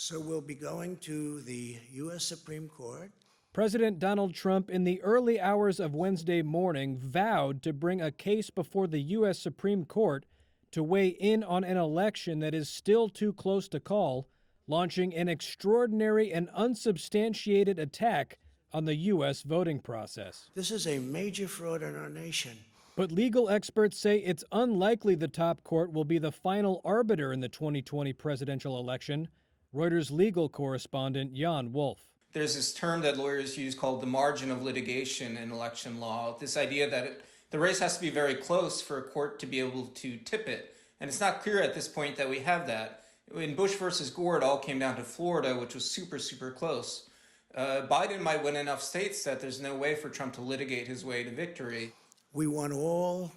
So we'll be going to the U.S. Supreme Court. President Donald Trump, in the early hours of Wednesday morning, vowed to bring a case before the U.S. Supreme Court to weigh in on an election that is still too close to call, launching an extraordinary and unsubstantiated attack on the U.S. voting process. This is a major fraud in our nation. But legal experts say it's unlikely the top court will be the final arbiter in the 2020 presidential election. Reuters legal correspondent Jan Wolf. There's this term that lawyers use called the margin of litigation in election law, this idea that the race has to be very close for a court to be able to tip it. And it's not clear at this point that we have that. In Bush versus Gore, it all came down to Florida, which was super, super close. Biden might win enough states that there's no way for Trump to litigate his way to victory. We want all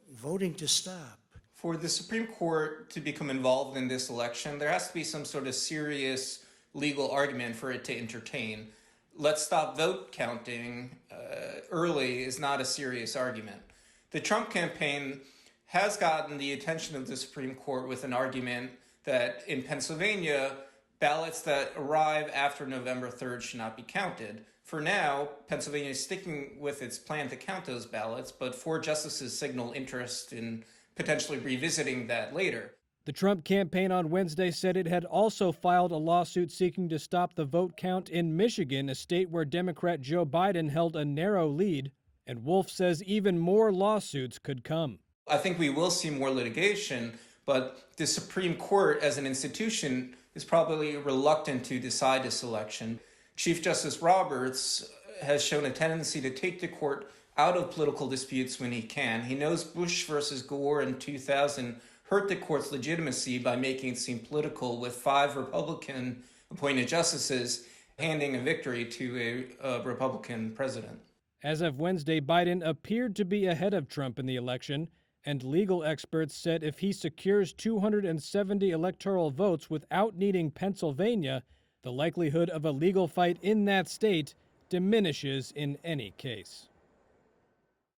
voting to stop. For the Supreme Court to become involved in this election, there has to be some sort of serious legal argument for it to entertain. Let's stop vote counting early is not a serious argument. The Trump campaign has gotten the attention of the Supreme Court with an argument that in Pennsylvania, ballots that arrive after November 3rd should not be counted. For now, Pennsylvania is sticking with its plan to count those ballots, but 4 justices signal interest in potentially revisiting that later. The Trump campaign on Wednesday said it had also filed a lawsuit seeking to stop the vote count in Michigan, a state where Democrat Joe Biden held a narrow lead. And Wolf says even more lawsuits could come. I think we will see more litigation, but the Supreme Court as an institution is probably reluctant to decide this election. Chief Justice Roberts has shown a tendency to take the court out of political disputes when he can. He knows Bush versus Gore in 2000 hurt the court's legitimacy by making it seem political, with 5 Republican-appointed justices handing a victory to a Republican president. As of Wednesday, Biden appeared to be ahead of Trump in the election, and legal experts said if he secures 270 electoral votes without needing Pennsylvania, the likelihood of a legal fight in that state diminishes in any case.